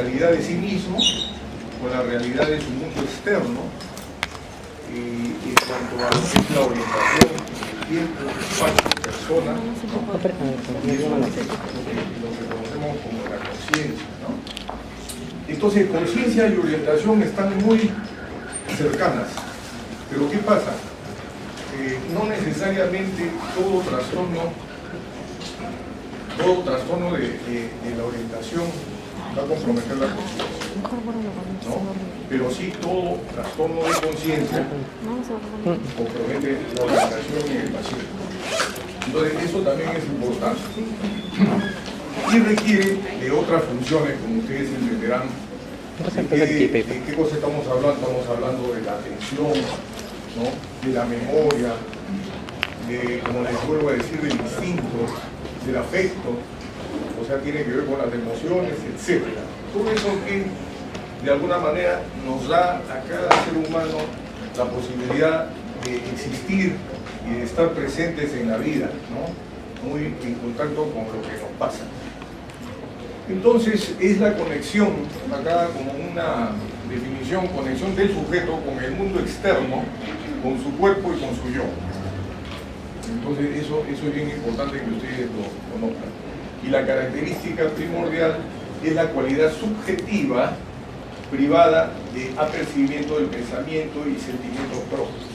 realidad de sí mismo, con la realidad de su mundo externo, y en cuanto a lo que es la orientación, el tiempo, espacio, persona, ¿no? Y eso es lo que conocemos como la conciencia, ¿no? Entonces, conciencia y orientación están muy cercanas, pero ¿qué pasa? No necesariamente todo trastorno de la orientación va a comprometer la conciencia, ¿no? Pero sí todo trastorno de conciencia compromete la orientación y el paciente. Entonces eso también es importante y requiere de otras funciones, como ustedes entenderán. ¿De qué cosa estamos hablando? Estamos hablando de la atención, ¿no? De la memoria, de, como les vuelvo a decir, del instinto, del afecto, o sea, tiene que ver con las emociones, etc. Todo eso que de alguna manera nos da a cada ser humano la posibilidad de existir y de estar presentes en la vida, ¿no? Muy en contacto con lo que nos pasa. Entonces es la conexión, acá como una definición, conexión del sujeto con el mundo externo, con su cuerpo y con su yo. Entonces eso es bien importante que ustedes lo conozcan. Y la característica primordial es la cualidad subjetiva, privada, de apercibimiento del pensamiento y sentimientos propios.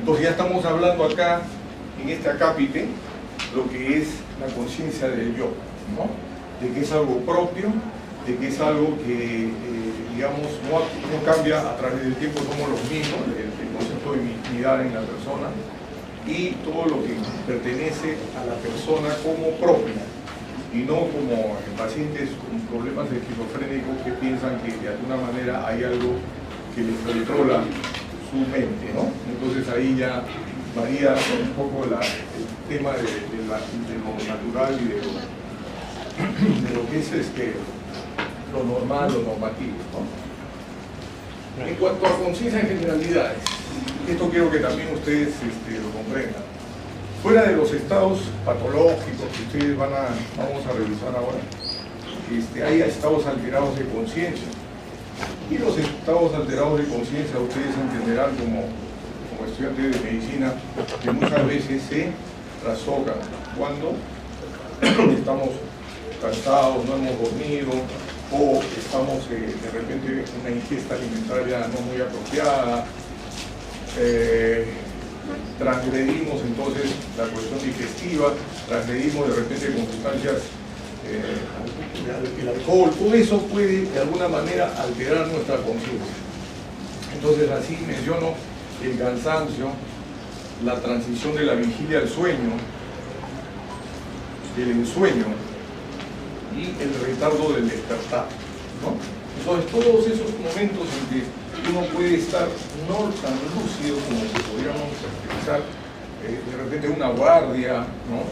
Entonces ya estamos hablando acá, en este acápite, lo que es la conciencia del yo, ¿no? De que es algo propio, de que es algo que, digamos, no cambia a través del tiempo, somos los mismos, el concepto de mismidad en la persona, y todo lo que pertenece a la persona como propia, y no como pacientes con problemas esquizofrénicos que piensan que de alguna manera hay algo que les controla su mente, ¿no? Entonces ahí ya varía un poco el tema de lo natural y de lo que es lo normal, lo normativo, ¿no? En cuanto a conciencia en generalidades, esto quiero que también ustedes lo comprendan. Fuera de los estados patológicos que ustedes vamos a revisar ahora, hay estados alterados de conciencia. Y los estados alterados de conciencia ustedes entenderán como estudiantes de medicina que muchas veces se trastocan cuando estamos cansados, no hemos dormido, o estamos de repente en una ingesta alimentaria no muy apropiada, transgredimos entonces la cuestión digestiva, transgredimos de repente con sustancias, el alcohol, todo eso puede de alguna manera alterar nuestra conciencia. Entonces así menciono el cansancio, la transición de la vigilia al sueño, el ensueño y el retardo del despertar, ¿no? Entonces todos esos momentos en que uno puede estar no tan lúcido como que podríamos expresar de repente una guardia, ¿no?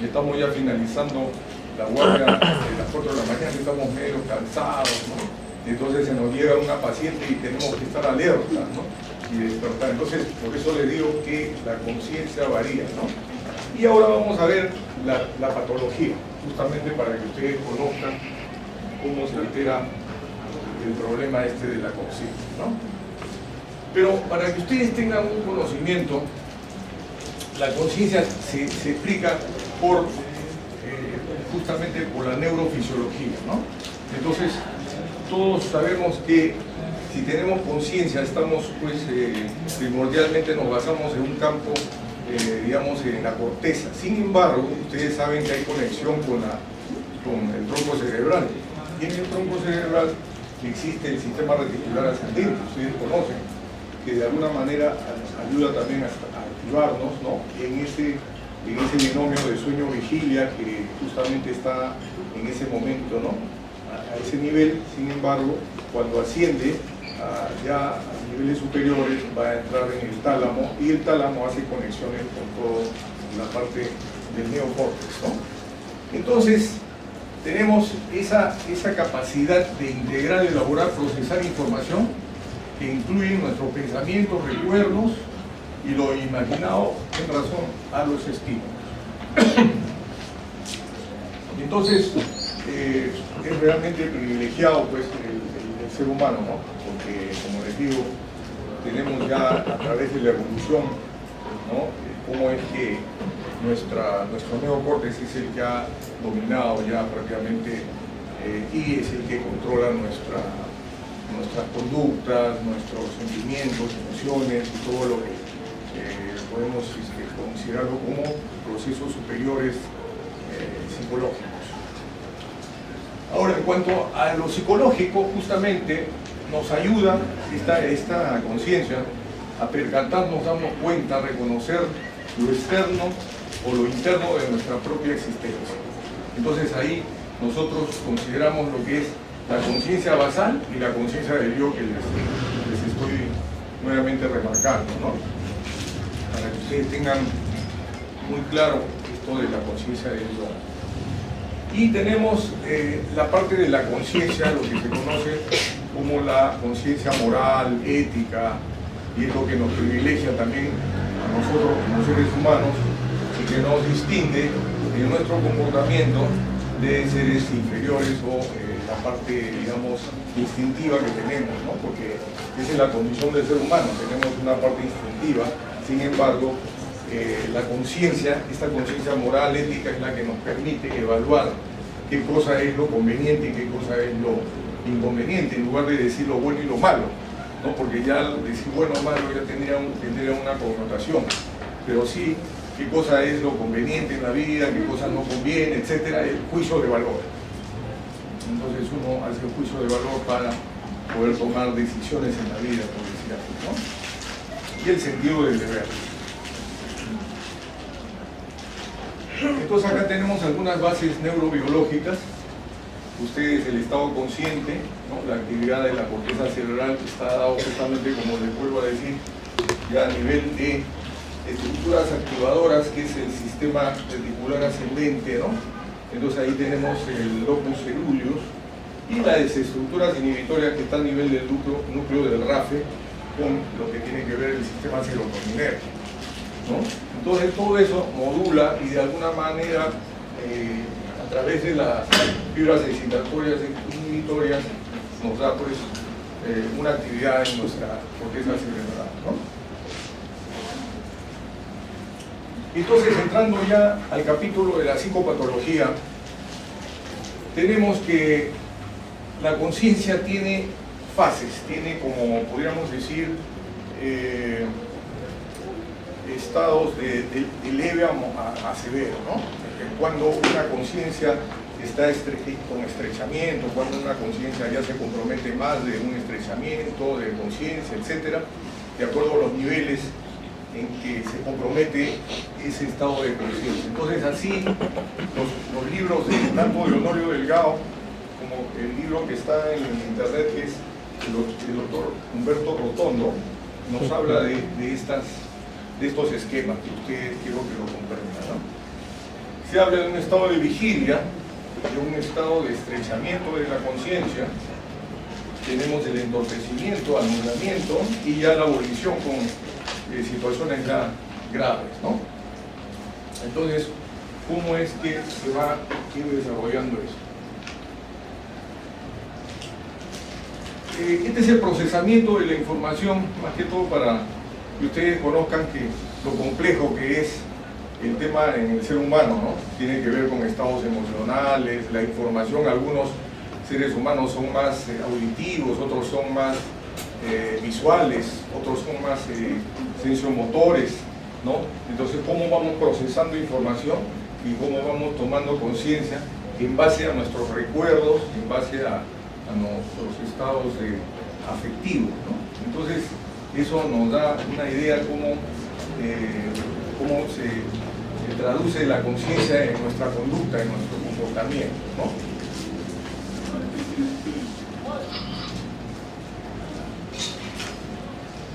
Estamos ya finalizando la guardia de las 4 de la mañana, estamos medio cansados, ¿no? Entonces se nos llega una paciente y tenemos que estar alerta, ¿no? Y despertar. Entonces, por eso les digo que la conciencia varía, ¿no? Y ahora vamos a ver la patología, justamente para que ustedes conozcan cómo se altera el problema de la conciencia, ¿no? Pero para que ustedes tengan un conocimiento, la conciencia se explica justamente por la neurofisiología, ¿no? Entonces, todos sabemos que si tenemos conciencia, estamos, pues, primordialmente nos basamos en un campo, digamos, en la corteza. Sin embargo, ustedes saben que hay conexión con el tronco cerebral. Y en el tronco cerebral existe el sistema reticular ascendente, ustedes conocen, que de alguna manera ayuda también a activarnos, ¿no? en ese binomio de sueño-vigilia que justamente está en ese momento, ¿no? A ese nivel. Sin embargo, cuando asciende ya a niveles superiores va a entrar en el tálamo, y el tálamo hace conexiones con toda la parte del neocórtex, ¿no? Entonces tenemos esa capacidad de integrar, elaborar, procesar información que incluye nuestros pensamientos, recuerdos y lo imaginado en razón a los estímulos. Entonces es realmente privilegiado, pues, el ser humano, ¿no? Porque, como les digo, tenemos ya a través de la evolución, ¿no? Cómo es que nuestro neocórtex es el que ha dominado ya prácticamente y es el que controla nuestras conductas, nuestros sentimientos, emociones y todo lo que podemos considerarlo como procesos superiores psicológicos. Ahora, en cuanto a lo psicológico, justamente nos ayuda esta conciencia a percatarnos, darnos cuenta, reconocer lo externo o lo interno de nuestra propia existencia. Entonces ahí nosotros consideramos lo que es la conciencia basal y la conciencia del yo que les estoy nuevamente remarcando, ¿no? Para que ustedes tengan muy claro esto de la conciencia del yo. Y tenemos la parte de la conciencia, lo que se conoce como la conciencia moral, ética, y es lo que nos privilegia también a nosotros como seres humanos y que nos distingue en nuestro comportamiento de seres inferiores o la parte, digamos, instintiva que tenemos, ¿no? Porque esa es la condición del ser humano, tenemos una parte instintiva, sin embargo, la conciencia, esta conciencia moral, ética, es la que nos permite evaluar qué cosa es lo conveniente y qué cosa es lo inconveniente, en lugar de decir lo bueno y lo malo, ¿no? Porque ya decir bueno o malo ya tendría una connotación, pero sí qué cosa es lo conveniente en la vida, qué cosa no conviene, etcétera, el juicio de valor. Entonces uno hace el juicio de valor para poder tomar decisiones en la vida, por decir así, ¿no? Y el sentido del deber. Entonces acá tenemos algunas bases neurobiológicas. Ustedes, el estado consciente, ¿no? La actividad de la corteza cerebral está dado justamente, como les vuelvo a decir, ya a nivel de estructuras activadoras, que es el sistema reticular ascendente, ¿no? Entonces ahí tenemos el locus ceruleus y las estructuras inhibitorias que están a nivel del núcleo del RAFE, con lo que tiene que ver el sistema serotoninérgico, ¿no? Entonces todo eso modula y de alguna manera a través de las fibras excitatorias e inhibitorias nos da pues una actividad en nuestra corteza cerebral, ¿no? Entonces, entrando ya al capítulo de la psicopatología, tenemos que la conciencia tiene fases, tiene, como podríamos decir, estados de leve a severo, ¿no? Cuando una conciencia está con estrechamiento, cuando una conciencia ya se compromete más de un estrechamiento, de conciencia, etcétera, de acuerdo a los niveles en que se compromete ese estado de conciencia. Entonces así, los libros tanto de Honorio Delgado como el libro que está en internet, que es el doctor Humberto Rotondo, nos habla de estos esquemas que ustedes quiero que lo comprendan, ¿no? Se habla de un estado de vigilia, de un estado de estrechamiento de la conciencia, tenemos el entorpecimiento, anulamiento y ya la abolición con situaciones ya graves, ¿no? Entonces, ¿cómo es que se va ir desarrollando eso? Este es el procesamiento de la información, más que todo para que ustedes conozcan que lo complejo que es el tema en el ser humano, ¿no? Tiene que ver con estados emocionales, la información. Algunos seres humanos son más auditivos, otros son más visuales, otros son más sensomotores, ¿no? Entonces, ¿cómo vamos procesando información y cómo vamos tomando conciencia en base a nuestros recuerdos, en base a nuestros estados afectivos, ¿no? Entonces, eso nos da una idea cómo se traduce la conciencia en nuestra conducta, en nuestro comportamiento, ¿no?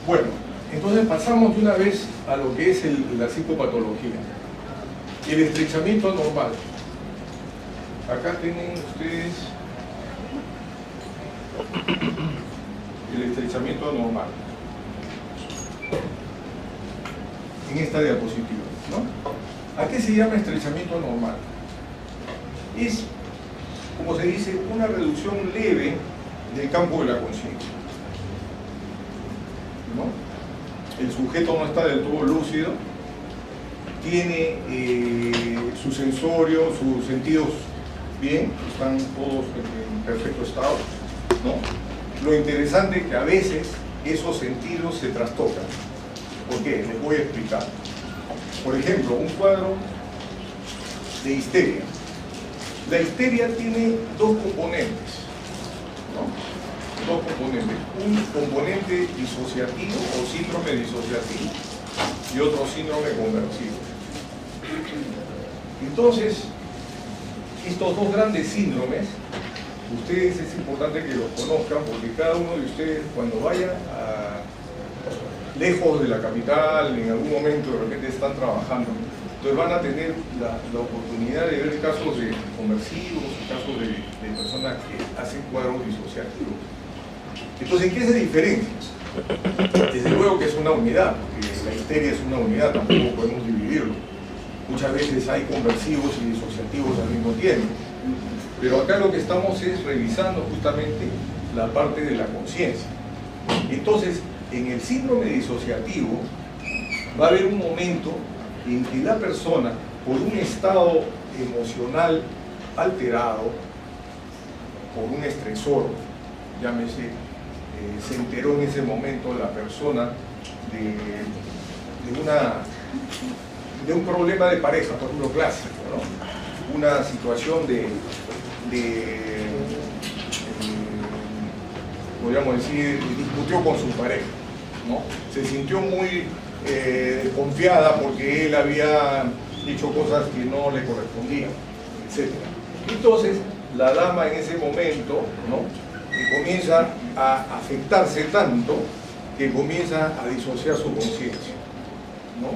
Bueno, entonces pasamos de una vez a lo que es la psicopatología. El estrechamiento anormal. Acá tienen ustedes el estrechamiento anormal en esta diapositiva, ¿no? ¿A qué se llama estrechamiento anormal? Es, como se dice, una reducción leve del campo de la conciencia, ¿no? El sujeto no está del todo lúcido, tiene sus sensorios, sus sentidos bien, están todos en perfecto estado, ¿no? Lo interesante es que a veces esos sentidos se trastocan. ¿Por qué? Les voy a explicar. Por ejemplo, un cuadro de histeria. La histeria tiene dos componentes, ¿no? Dos componentes. Un componente disociativo o síndrome disociativo y otro síndrome conversivo. Entonces, estos dos grandes síndromes, ustedes es importante que los conozcan porque cada uno de ustedes cuando vayan lejos de la capital, en algún momento de repente están trabajando, entonces van a tener la oportunidad de ver casos de conversivos, casos de personas que hacen cuadros disociativos. Entonces, ¿en qué se diferencia? Desde luego que es una unidad, porque la histeria es una unidad, tampoco podemos dividirlo. Muchas veces hay conversivos y disociativos al mismo tiempo. Pero acá lo que estamos es revisando justamente la parte de la conciencia. Entonces, en el síndrome disociativo va a haber un momento en que la persona, por un estado emocional alterado, por un estresor, llámese, se enteró en ese momento la persona de un problema de pareja, por ejemplo, clásico, ¿no? Una situación podríamos decir, discutió con su pareja, ¿no? Se sintió muy confiada porque él había dicho cosas que no le correspondían, etc. Entonces, la dama en ese momento, ¿no?, comienza a afectarse tanto que comienza a disociar su conciencia, ¿no?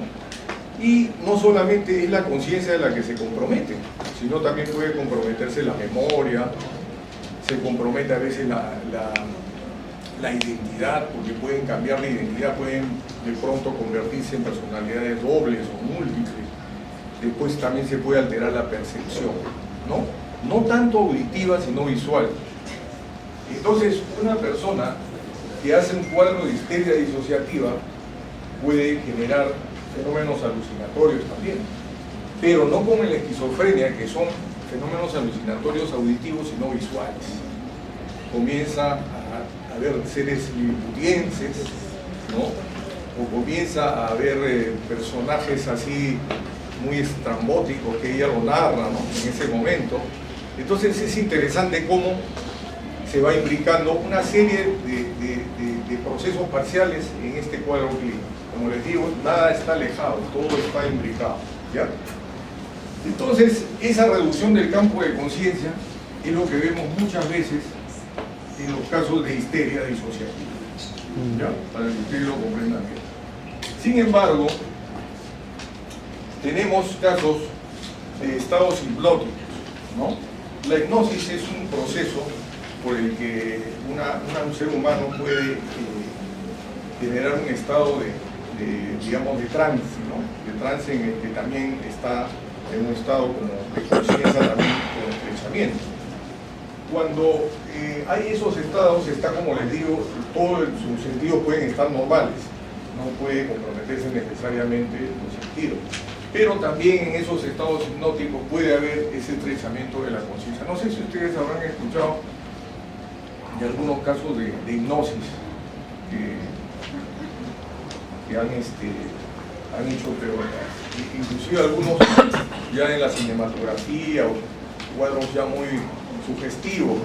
Y no solamente es la conciencia de la que se compromete, sino también puede comprometerse la memoria, se compromete a veces la identidad, porque pueden cambiar de identidad, pueden de pronto convertirse en personalidades dobles o múltiples. Después también se puede alterar la percepción, ¿no? No tanto auditiva, sino visual. Entonces, una persona que hace un cuadro de histeria disociativa puede generar fenómenos alucinatorios también, pero no como en la esquizofrenia, que son fenómenos alucinatorios auditivos, sino visuales. Comienza a ver seres liliputienses, ¿no? O comienza a ver personajes así muy estrambóticos que ella lo narra, ¿no?, en ese momento. Entonces es interesante cómo se va imbricando una serie de procesos parciales en este cuadro clínico. Como les digo, nada está alejado, todo está imbricado, ¿ya? Entonces, esa reducción del campo de conciencia es lo que vemos muchas veces en los casos de histeria disociativa, ¿ya? Para que ustedes lo comprendan bien. Sin embargo, tenemos casos de estados hipnóticos, ¿no? La hipnosis es un proceso por el que un ser humano puede generar un estado digamos, de trance, ¿no? De trance en el que también está en un estado como de conciencia también con estrechamiento. Cuando hay esos estados, está, como les digo, todos sus sentidos pueden estar normales, no puede comprometerse necesariamente los sentidos. Pero también en esos estados hipnóticos puede haber ese estrechamiento de la conciencia. No sé si ustedes habrán escuchado de algunos casos de hipnosis que han hecho, pero inclusive algunos ya en la cinematografía o cuadros ya muy sugestivos,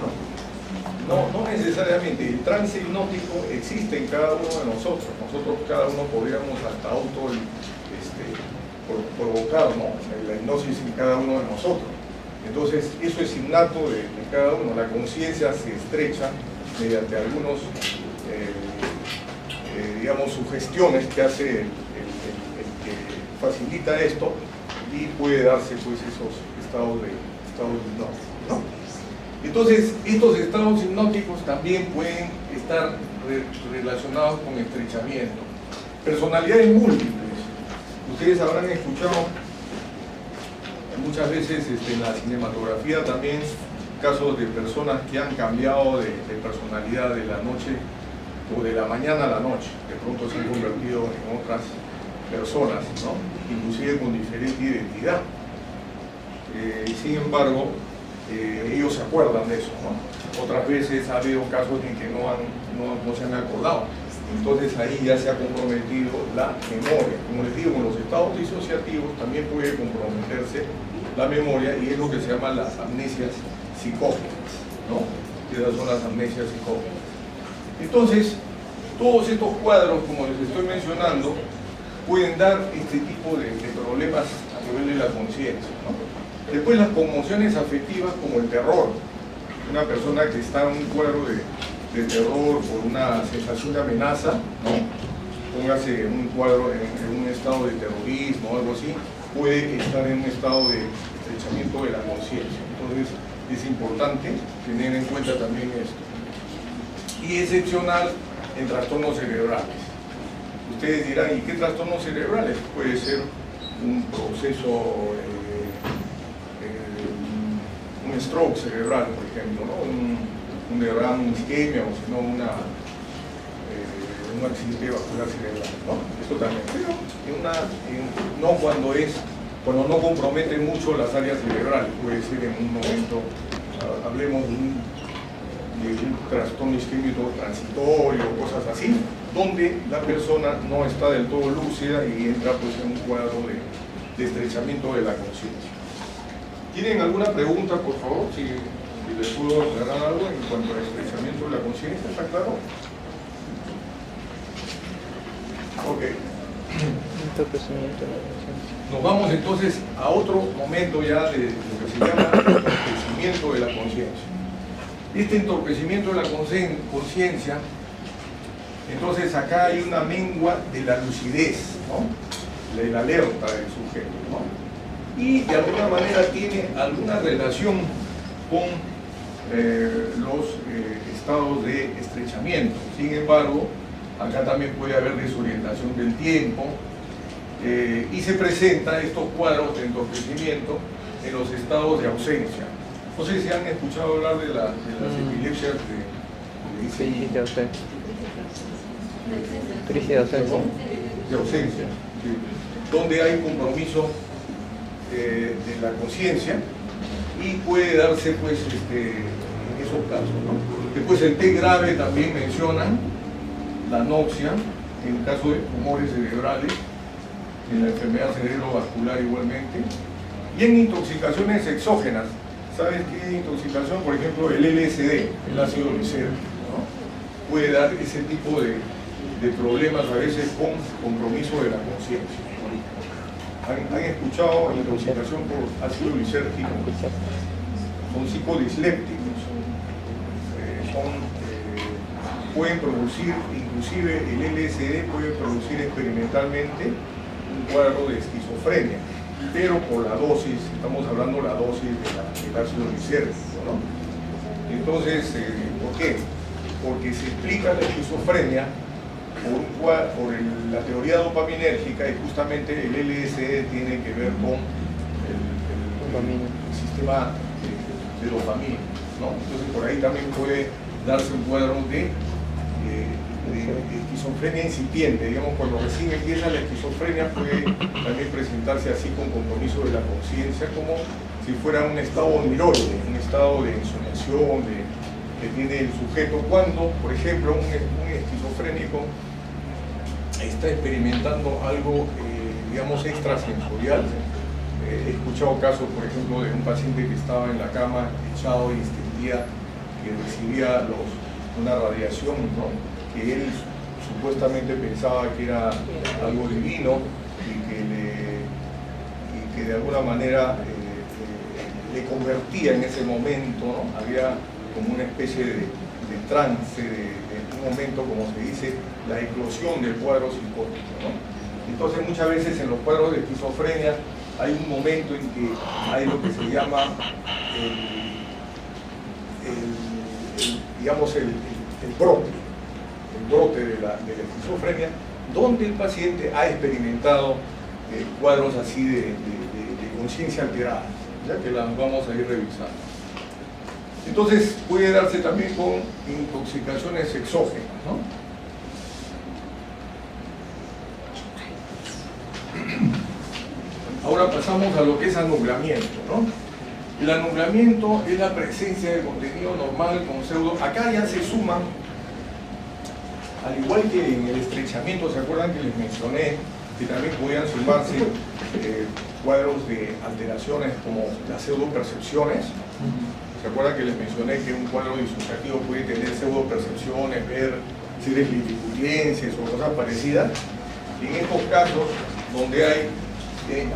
¿no? No necesariamente. El trance hipnótico existe en cada uno de nosotros. Nosotros cada uno podríamos hasta provocar, ¿no?, la hipnosis en cada uno de nosotros. Entonces, eso es innato de cada uno. La conciencia se estrecha mediante algunos, digamos, sugestiones que hace el que facilita esto, y puede darse, pues, esos estados de hipnosis, ¿no? Entonces, estos estados hipnóticos también pueden estar relacionados con estrechamiento. Personalidades múltiples. Ustedes habrán escuchado muchas veces en la cinematografía también casos de personas que han cambiado de personalidad de la noche o de la mañana a la noche, de pronto se han convertido en otras personas, ¿no? Inclusive con diferente identidad. Sin embargo, ellos se acuerdan de eso, ¿no? Otras veces ha habido casos en que no se han acordado. Entonces ahí ya se ha comprometido la memoria. Como les digo, en los estados disociativos también puede comprometerse la memoria y es lo que se llama las amnesias psicógenas, ¿no? Esas son las amnesias psicógenas. Entonces, todos estos cuadros, como les estoy mencionando, pueden dar este tipo de problemas a nivel de la conciencia, ¿no? Después las conmociones afectivas como el terror. Una persona que está en un cuadro de terror por una sensación de amenaza, ¿no? Póngase en un cuadro, en un estado de terrorismo o algo así, puede estar en un estado de estrechamiento de la conciencia. Entonces es importante tener en cuenta también esto. Y excepcional en trastornos cerebrales. Ustedes dirán, ¿y qué trastornos cerebrales? Puede ser un proceso, un stroke cerebral, por ejemplo, ¿no? un derrame, una isquemia, o si no, un accidente vascular cerebral, ¿no? Esto también, pero no cuando no compromete mucho las áreas cerebrales, puede ser en un momento, hablemos de un trastorno isquémico transitorio, cosas así, donde la persona no está del todo lúcida y entra pues en un cuadro de estrechamiento de la conciencia. ¿Tienen alguna pregunta, por favor? Si les puedo aclarar algo en cuanto al estrechamiento de la conciencia, ¿está claro? Ok. Nos vamos entonces a otro momento ya de lo que se llama entorpecimiento de la conciencia. Este entorpecimiento de la conciencia, entonces acá hay una mengua de la lucidez, ¿no? De la alerta del sujeto, ¿no? Y de alguna manera tiene alguna relación con los estados de estrechamiento. Sin embargo, acá también puede haber desorientación del tiempo y se presentan estos cuadros de entorpecimiento en los estados de ausencia. No sé si han escuchado hablar de las epilepsias crisis de ausencia. Crisis de ausencia. De ausencia, sí. Donde hay compromiso de la conciencia y puede darse pues en esos casos, ¿no? Después el T grave también mencionan la anoxia en el caso de tumores cerebrales, en la enfermedad cerebrovascular igualmente, y en intoxicaciones exógenas. ¿Sabes qué intoxicación? Por ejemplo, el LSD, el ácido lisérgico, ¿no? Puede dar ese tipo de problemas a veces con compromiso de la conciencia. ¿Han escuchado la intoxicación por ácido lisérgico? Son psicodislépticos. Pueden producir, inclusive el LSD puede producir experimentalmente un cuadro de esquizofrenia, pero por la dosis, estamos hablando de la dosis del ácido lisérgico, ¿no? Entonces, ¿por qué? Porque se explica la esquizofrenia por la teoría dopaminérgica y justamente el LSD tiene que ver con el sistema de dopamina, ¿no? Entonces por ahí también puede darse un cuadro de esquizofrenia incipiente, digamos, cuando recién empieza la esquizofrenia puede también presentarse así con compromiso de la conciencia, como si fuera un estado miroide, un estado de ensoñación que tiene el sujeto cuando, por ejemplo, un esquizofrénico está experimentando algo, digamos, extrasensorial. He escuchado casos, por ejemplo, de un paciente que estaba en la cama echado y sentía que recibía una radiación, ¿no? Que él supuestamente pensaba que era algo divino y que de alguna manera le convertía en ese momento, ¿no? Había como una especie de trance, de un momento, como se dice, la eclosión del cuadro psicótico, ¿no? Entonces muchas veces en los cuadros de esquizofrenia hay un momento en que hay lo que se llama digamos el brote de la esquizofrenia, donde el paciente ha experimentado cuadros así de conciencia alterada, ya que las vamos a ir revisando. Entonces puede darse también con intoxicaciones exógenas, ¿no? Ahora pasamos a lo que es anublamiento, ¿no? El anublamiento es la presencia de contenido normal con pseudo. Acá ya se suman, al igual que en el estrechamiento, ¿se acuerdan que les mencioné que también podían sumarse cuadros de alteraciones como las pseudopercepciones? ¿Se acuerdan que les mencioné que un cuadro disociativo puede tener pseudopercepciones, ver seres liticulienses o cosas parecidas? En estos casos, donde hay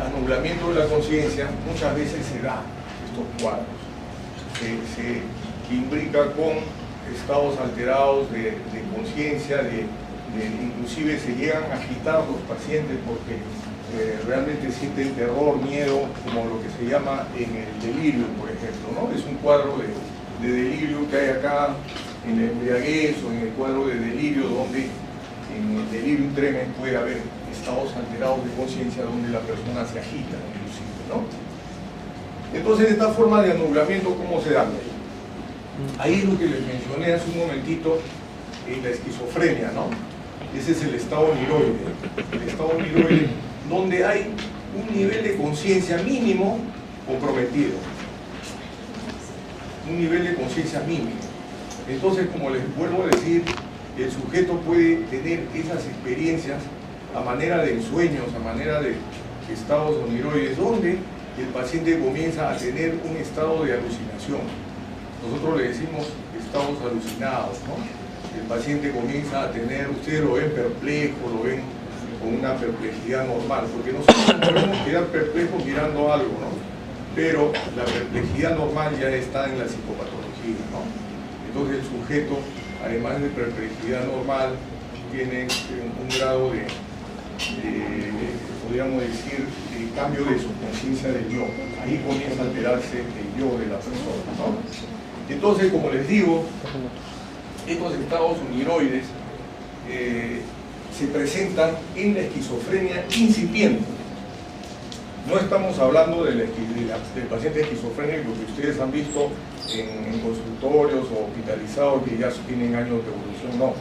anublamiento de la conciencia, muchas veces se da estos cuadros. Se imbrica con estados alterados de conciencia, inclusive se llegan a agitar los pacientes porque realmente sienten terror, miedo, como lo que se llama en el delirio, por ejemplo, ¿no? Es un cuadro de delirio que hay acá en la embriaguez o en el cuadro de delirio, donde en el delirio tremens puede haber estados alterados de conciencia donde la persona se agita, inclusive, ¿no? Entonces, esta forma de anublamiento, ¿cómo se da? Ahí es lo que les mencioné hace un momentito en la esquizofrenia, ¿no? Ese es el estado niroide. El estado niroide, donde hay un nivel de conciencia mínimo comprometido. Un nivel de conciencia mínimo. Entonces, como les vuelvo a decir, el sujeto puede tener esas experiencias a manera de sueños, a manera de estados oniroides, donde el paciente comienza a tener un estado de alucinación. Nosotros le decimos estados alucinados, ¿no? El paciente comienza a tener, ustedes lo ven perplejo, lo ven con una perplejidad normal, porque nosotros no podemos quedar perplejos mirando algo, ¿no? Pero la perplejidad normal ya está en la psicopatología, ¿no? Entonces el sujeto, además de perplejidad normal, tiene un grado de podríamos decir, el cambio de su conciencia del yo. Ahí comienza a alterarse el yo de la persona, ¿no? Entonces, como les digo, estos estados uniroides se presentan en la esquizofrenia incipiente. No estamos hablando del paciente esquizofrénico que ustedes han visto en consultorios o hospitalizados que ya tienen años de evolución, no.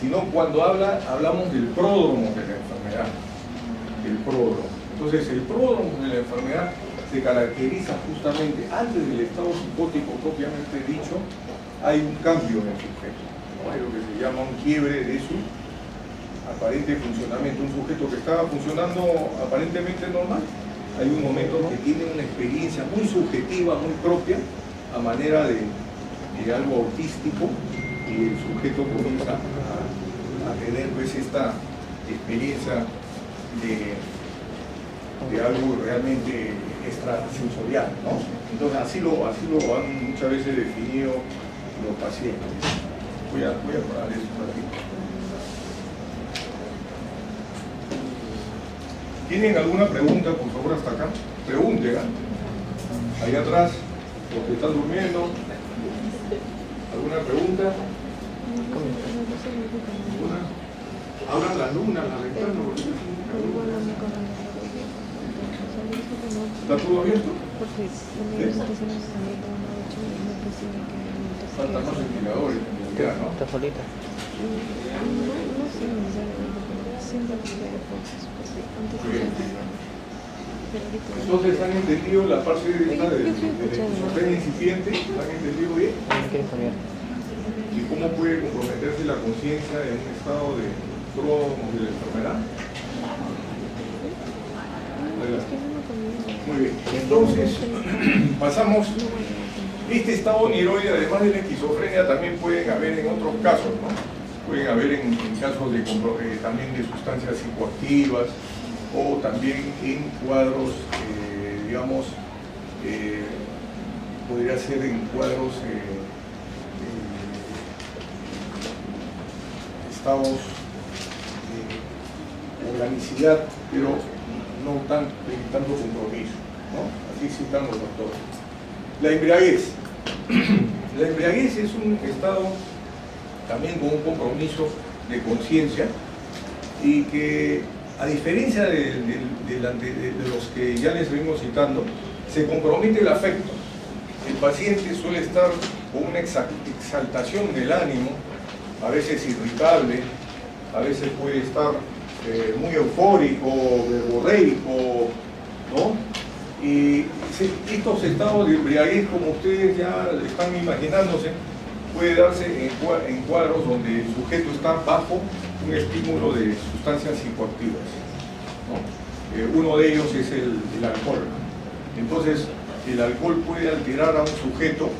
Sino cuando hablamos del pródromo de la enfermedad. El pródromo. Entonces, el pródromo de la enfermedad se caracteriza justamente antes del estado psicótico propiamente dicho, hay un cambio en el sujeto, ¿no? Hay lo que se llama un quiebre de su aparente funcionamiento. Un sujeto que estaba funcionando aparentemente normal, hay un momento que tiene una experiencia muy subjetiva, muy propia, a manera de algo autístico, y el sujeto comienza a tener pues esta experiencia de algo realmente extrasensorial, ¿no? Entonces así lo han muchas veces definido los pacientes. Voy a parar eso un ratito. ¿Tienen alguna pregunta, por favor, hasta acá? Pregunten, ¿eh? Ahí atrás, los que están durmiendo. ¿Alguna pregunta? ¿Alguna? Abran la luna, la ventana. ¿Está todo abierto? Porque Faltan más ventiladores en realidad, ¿no? Está solita. no sé, siempre Entonces, ¿han entendido la parte de esta de la esquizofrenia incipiente? ¿Han entendido bien? No quiere cambiar. ¿Y cómo puede comprometerse la conciencia en un estado de pródromo de la enfermedad? Muy bien, entonces pasamos. Este estado niroide, además de la esquizofrenia, también pueden haber en otros casos, ¿no? Pueden haber en casos de también de sustancias psicoactivas, o también en cuadros, digamos, podría ser en cuadros estados de organicidad, pero no tanto compromiso, ¿no? Así citan los doctores. La embriaguez. La embriaguez es un estado también con un compromiso de conciencia y que, a diferencia de los que ya les venimos citando, se compromete el afecto. El paciente suele estar con una exaltación del ánimo, a veces irritable, a veces puede estar muy eufórico, verborreico, ¿no? Y estos estados de embriaguez, como ustedes ya están imaginándose, puede darse en cuadros donde el sujeto está bajo un estímulo de sustancias psicoactivas, ¿no? Uno de ellos es el alcohol. Entonces, el alcohol puede alterar a un sujeto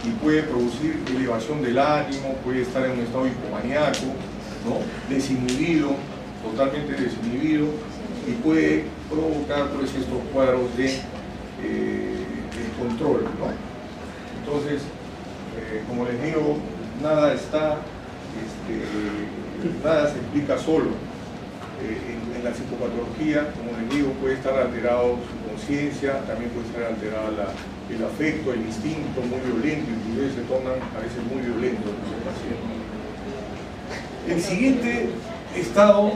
y puede producir elevación del ánimo, puede estar en un estado hipomaníaco, ¿no? Desinhibido, totalmente desinhibido, y puede provocar pues, estos cuadros de control, ¿no? Entonces, como les digo, nada se explica solo. En la psicopatología, como les digo, puede estar alterado su conciencia, también puede estar alterado el afecto, el instinto muy violento, inclusive se tornan a veces muy violentos los pacientes. El siguiente estado,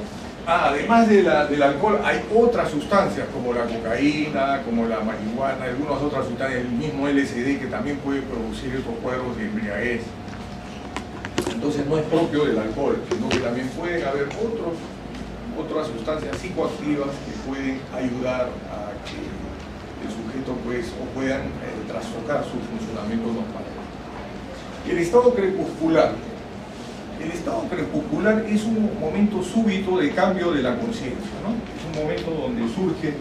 además del alcohol, hay otras sustancias como la cocaína, como la marihuana, algunas otras sustancias, el mismo LSD, que también puede producir estos cuadros de embriaguez. Entonces no es propio del alcohol, sino que también pueden haber otras sustancias psicoactivas que pueden ayudar a que el sujeto pues, o puedan trastocar su funcionamiento normal. El estado crepuscular. El estado crepuscular es un momento súbito de cambio de la conciencia, ¿no? Es un momento donde surge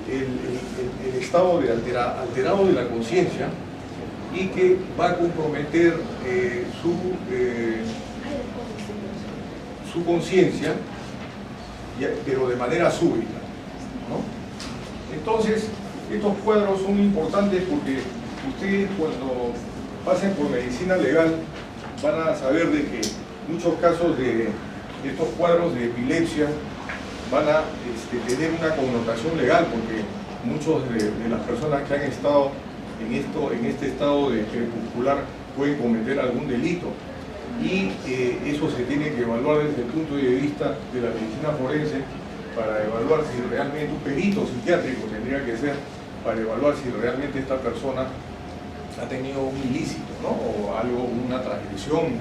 el estado de alterado de la conciencia y que va a comprometer su conciencia, pero de manera súbita, ¿no? Entonces, estos cuadros son importantes porque ustedes cuando pasen por medicina legal van a saber de que muchos casos de estos cuadros de epilepsia van a tener una connotación legal, porque muchos de las personas que han estado en este estado de crepuscular pueden cometer algún delito, y eso se tiene que evaluar desde el punto de vista de la medicina forense para evaluar si realmente un perito psiquiátrico tendría que ser para evaluar si realmente esta persona ha tenido un ilícito, ¿no? O algo, una transgresión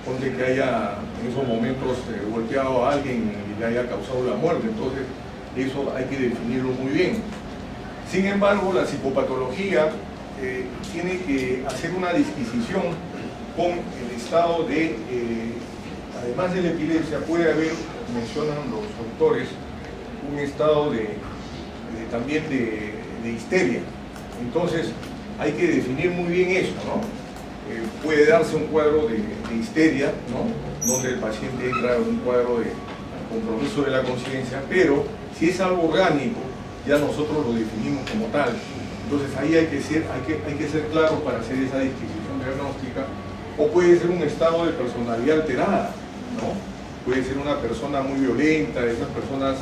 ponte que haya en esos momentos golpeado a alguien y le haya causado la muerte. Entonces eso hay que definirlo muy bien. Sin embargo, la psicopatología tiene que hacer una disquisición con el estado de, además de la epilepsia, puede haber, mencionan los autores, un estado también de histeria. Entonces hay que definir muy bien eso, ¿no? Puede darse un cuadro de histeria, ¿no? Donde el paciente entra en un cuadro de compromiso de la conciencia, pero si es algo orgánico, ya nosotros lo definimos como tal. Entonces ahí hay que ser claros para hacer esa disquisición diagnóstica. O puede ser un estado de personalidad alterada, ¿no? Puede ser una persona muy violenta, de esas personas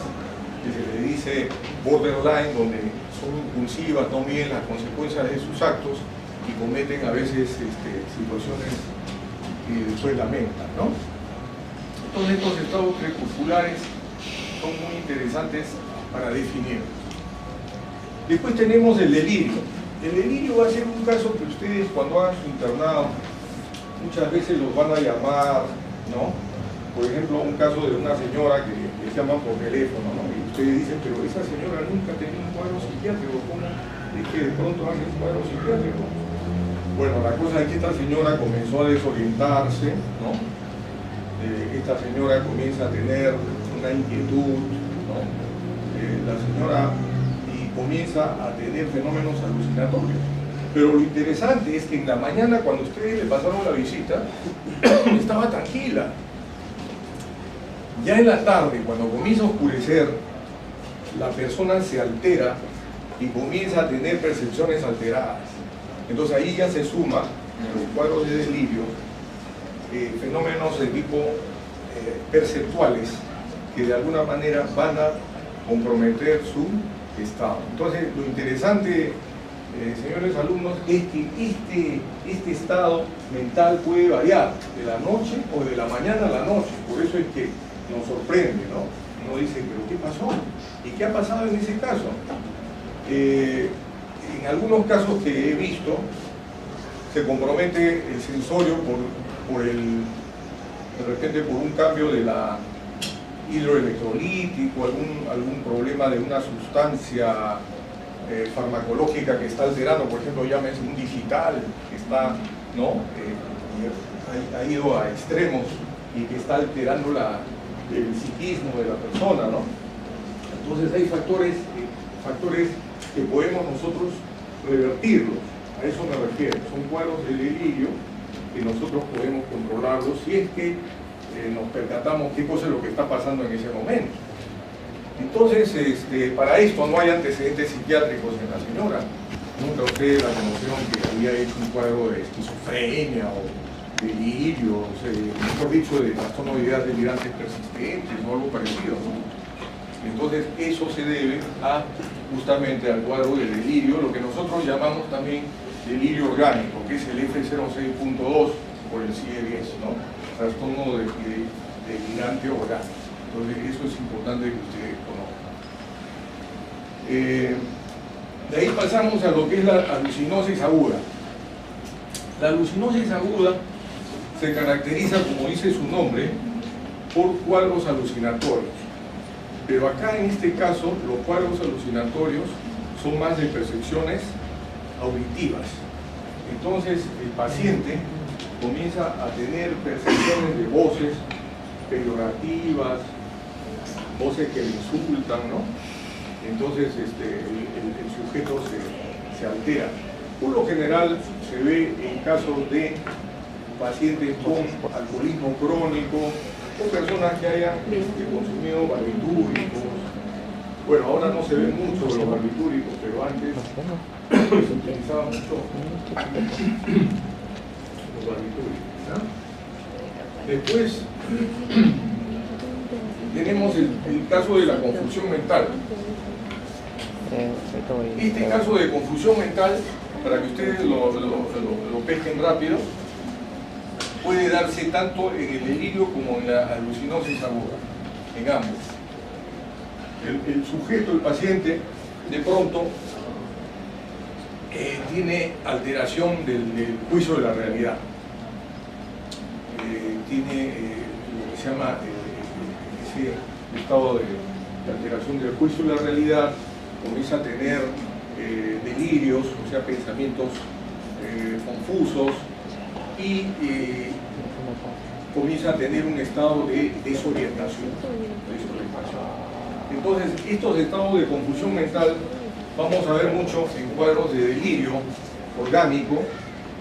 que se le dice borderline, donde son impulsivas, no miden las consecuencias de sus actos y cometen a veces situaciones que después lamentan, ¿no? Entonces estos estados crepusculares son muy interesantes para definir. Después tenemos el delirio. El delirio va a ser un caso que ustedes cuando hagan su internado muchas veces los van a llamar, ¿no? Por ejemplo, un caso de una señora que les llaman por teléfono, ¿no? Y ustedes dicen, pero esa señora nunca ha tenido un cuadro psiquiátrico, ¿cómo es que de pronto hace un cuadro psiquiátrico? Bueno, la cosa es que esta señora comenzó a desorientarse, ¿no? Esta señora comienza a tener una inquietud, ¿no? La señora comienza a tener fenómenos alucinatorios. Pero lo interesante es que en la mañana, cuando ustedes le pasaron la visita, estaba tranquila. Ya en la tarde, cuando comienza a oscurecer, la persona se altera y comienza a tener percepciones alteradas. Entonces ahí ya se suma en los cuadros de delirio fenómenos de tipo perceptuales que de alguna manera van a comprometer su estado. Entonces lo interesante, señores alumnos, es que este estado mental puede variar de la noche o de la mañana a la noche. Por eso es que nos sorprende, ¿no? Uno dice, pero ¿qué pasó? ¿Y qué ha pasado en ese caso? En algunos casos que he visto, se compromete el sensorio de repente por un cambio de la hidroelectrolítico, algún problema de una sustancia farmacológica que está alterando, por ejemplo, llámese un digital que está, ¿no? Ha ido a extremos y que está alterando el psiquismo de la persona, ¿no? Entonces hay factores que podemos nosotros revertirlos, a eso me refiero, son cuadros de delirio que nosotros podemos controlarlos si es que nos percatamos qué cosa es lo que está pasando en ese momento. Entonces, para esto no hay antecedentes psiquiátricos en la señora. Nunca ustedes la conocieron que había hecho un cuadro de esquizofrenia o delirios, mejor dicho, de trastorno de ideas delirantes persistentes o algo parecido, ¿no? Entonces, eso se debe justamente al cuadro de delirio, lo que nosotros llamamos también delirio orgánico, que es el F06.2 por el CIE-10, ¿no? Trastorno delirante orgánico. Entonces, eso es importante que ustedes conozcan. De ahí pasamos a lo que es la alucinosis aguda. La alucinosis aguda se caracteriza, como dice su nombre, por cuadros alucinatorios. Pero acá, en este caso, los cuadros alucinatorios son más de percepciones auditivas. Entonces, el paciente comienza a tener percepciones de voces peyorativas, voces que le insultan, ¿no? Entonces el sujeto se altera. Por lo general se ve en casos de pacientes con alcoholismo crónico o personas que hayan consumido barbitúricos. Bueno, ahora no se ven mucho los barbitúricos, pero antes se utilizaban mucho los barbitúricos, ¿no? Después tenemos el caso de la confusión mental. Este caso de confusión mental, para que ustedes lo pesquen rápido, puede darse tanto en el delirio como en la alucinosis aguda, en ambos. El sujeto, el paciente, de pronto tiene alteración del juicio de la realidad. Tiene lo que se llama ese estado de alteración del juicio de la realidad, comienza a tener delirios, o sea, pensamientos confusos, y comienza a tener un estado de desorientación. Entonces, estos estados de confusión mental vamos a ver mucho en cuadros de delirio orgánico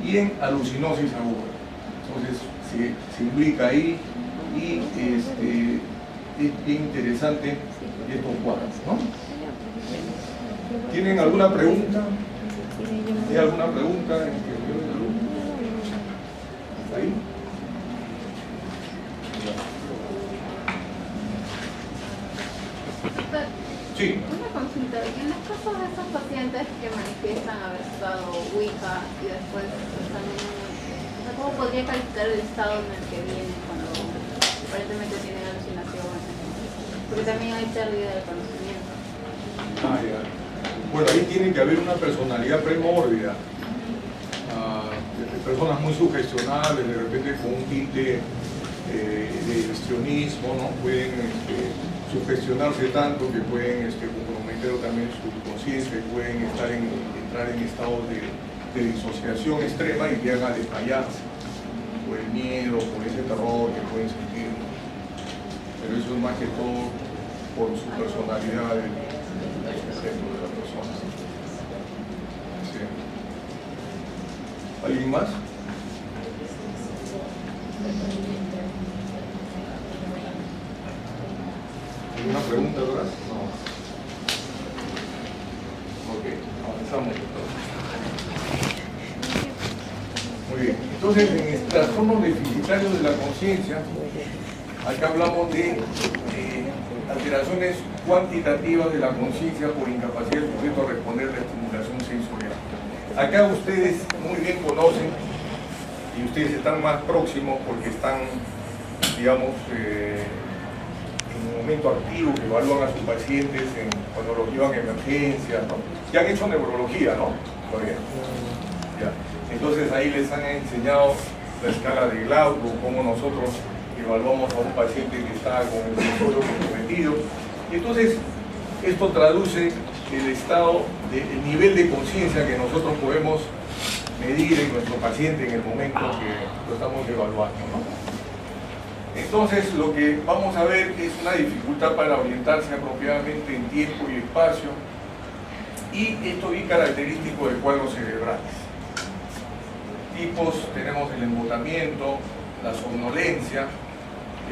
y en alucinosis aguda. Entonces, se implica ahí y es bien interesante estos cuadros, ¿no? ¿Tienen alguna pregunta? ¿Hay alguna pregunta? ¿Ahí? Sí. Una consulta, en los casos de esos pacientes que manifiestan haber estado Ouija y después están en ¿cómo podría calificar el estado en el que vienen cuando aparentemente tienen alucinaciones? Porque también hay pérdida de conocimiento. Ya. Bueno, ahí tiene que haber una personalidad premórbida. Personas muy sugestionables, de repente con un tinte de histrionismo, ¿no? Pueden sugestionarse tanto que pueden comprometer también su conciencia y pueden entrar en estados de disociación extrema y llegan a desmayarse por el miedo, por ese terror que pueden sentir, ¿no? Pero eso es más que todo por su personalidad del sujeto de la persona. Sí. ¿Alguien más? ¿Alguna pregunta, verdad? No. Ok, avanzamos. Muy bien. Entonces, en el trastorno deficitario de la conciencia, acá hablamos de alteraciones cuantitativas de la conciencia por incapacidad del sujeto a responder a la estimulación sensorial. Acá ustedes muy bien conocen y ustedes están más próximos porque están, digamos, en un momento activo que evalúan a sus pacientes cuando los llevan a emergencias, ¿no? Ya han hecho neurología, ¿no? Todavía. Ya. Entonces ahí les han enseñado la escala de Glauco, cómo nosotros evaluamos a un paciente que está con el sensor comprometido. Entonces, esto traduce el estado, el nivel de conciencia que nosotros podemos medir en nuestro paciente en el momento que lo estamos evaluando, ¿no? Entonces, lo que vamos a ver es una dificultad para orientarse apropiadamente en tiempo y espacio, y esto es característico de cuadros cerebrales. Tipos, tenemos el embotamiento, la somnolencia,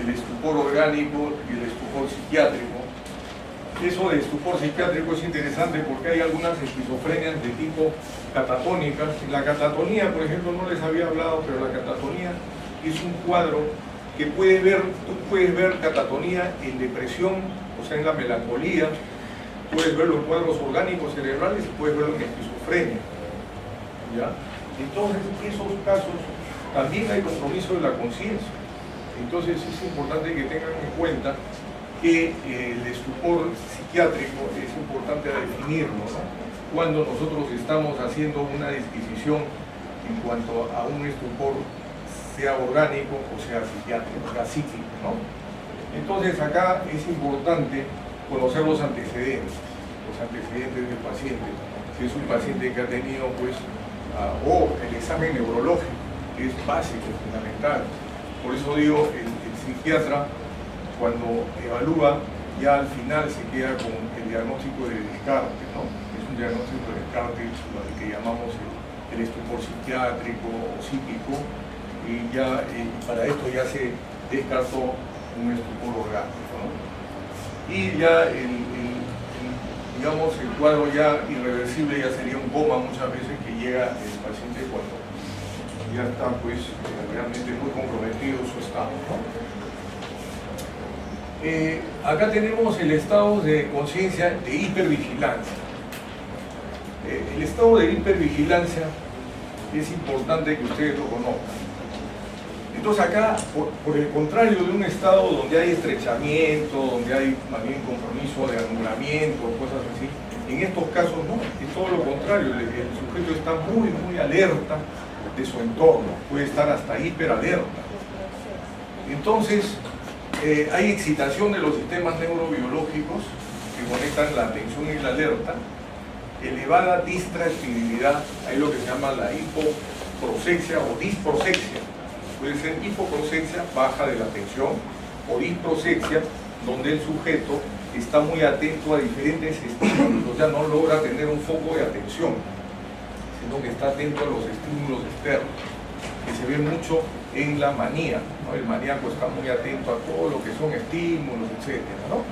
el estupor orgánico y el estupor psiquiátrico. Eso de estupor psiquiátrico es interesante porque hay algunas esquizofrenias de tipo catatónicas. La catatonía, por ejemplo, no les había hablado, pero la catatonía es un cuadro que tú puedes ver catatonía en depresión, o sea, en la melancolía, puedes ver los cuadros orgánicos cerebrales y puedes verlo en esquizofrenia, ¿ya? Entonces, en esos casos también hay compromiso de la conciencia. Entonces, es importante que tengan en cuenta que el estupor psiquiátrico es importante definirlo, ¿no? Cuando nosotros estamos haciendo una disquisición en cuanto a un estupor, sea orgánico o sea psiquiátrico, sea psíquico, ¿no? Entonces, acá es importante conocer los antecedentes del paciente. Si es un paciente que ha tenido, pues, o el examen neurológico, que es básico, fundamental. Por eso digo, el psiquiatra, cuando evalúa, ya al final se queda con el diagnóstico de Descartes, ¿no? Es un diagnóstico de Descartes, lo que llamamos el estupor psiquiátrico o psíquico, y ya para esto ya se descartó un estupor orgánico, ¿no? Y ya digamos, el cuadro ya irreversible ya sería un coma muchas veces que llega el paciente cuando ya está, pues, realmente muy comprometido su estado, ¿no? Acá tenemos el estado de conciencia de hipervigilancia. El estado de hipervigilancia es importante que ustedes lo conozcan. Entonces acá, por el contrario de un estado donde hay estrechamiento, donde hay más bien compromiso de anulamiento, cosas así, en estos casos no, es todo lo contrario, el sujeto está muy alerta de su entorno, puede estar hasta hiperalerta. Entonces, hay excitación de los sistemas neurobiológicos que conectan la atención y la alerta, elevada distractibilidad, hay lo que se llama la hipoprosexia o disprosexia. Puede ser hipoprosexia, baja de la atención, o disprosexia, donde el sujeto está muy atento a diferentes estímulos, o sea, no logra tener un foco de atención, sino que está atento a los estímulos externos, que se ve mucho en la manía, ¿no? El maníaco está muy atento a todo lo que son estímulos, etc., ¿no?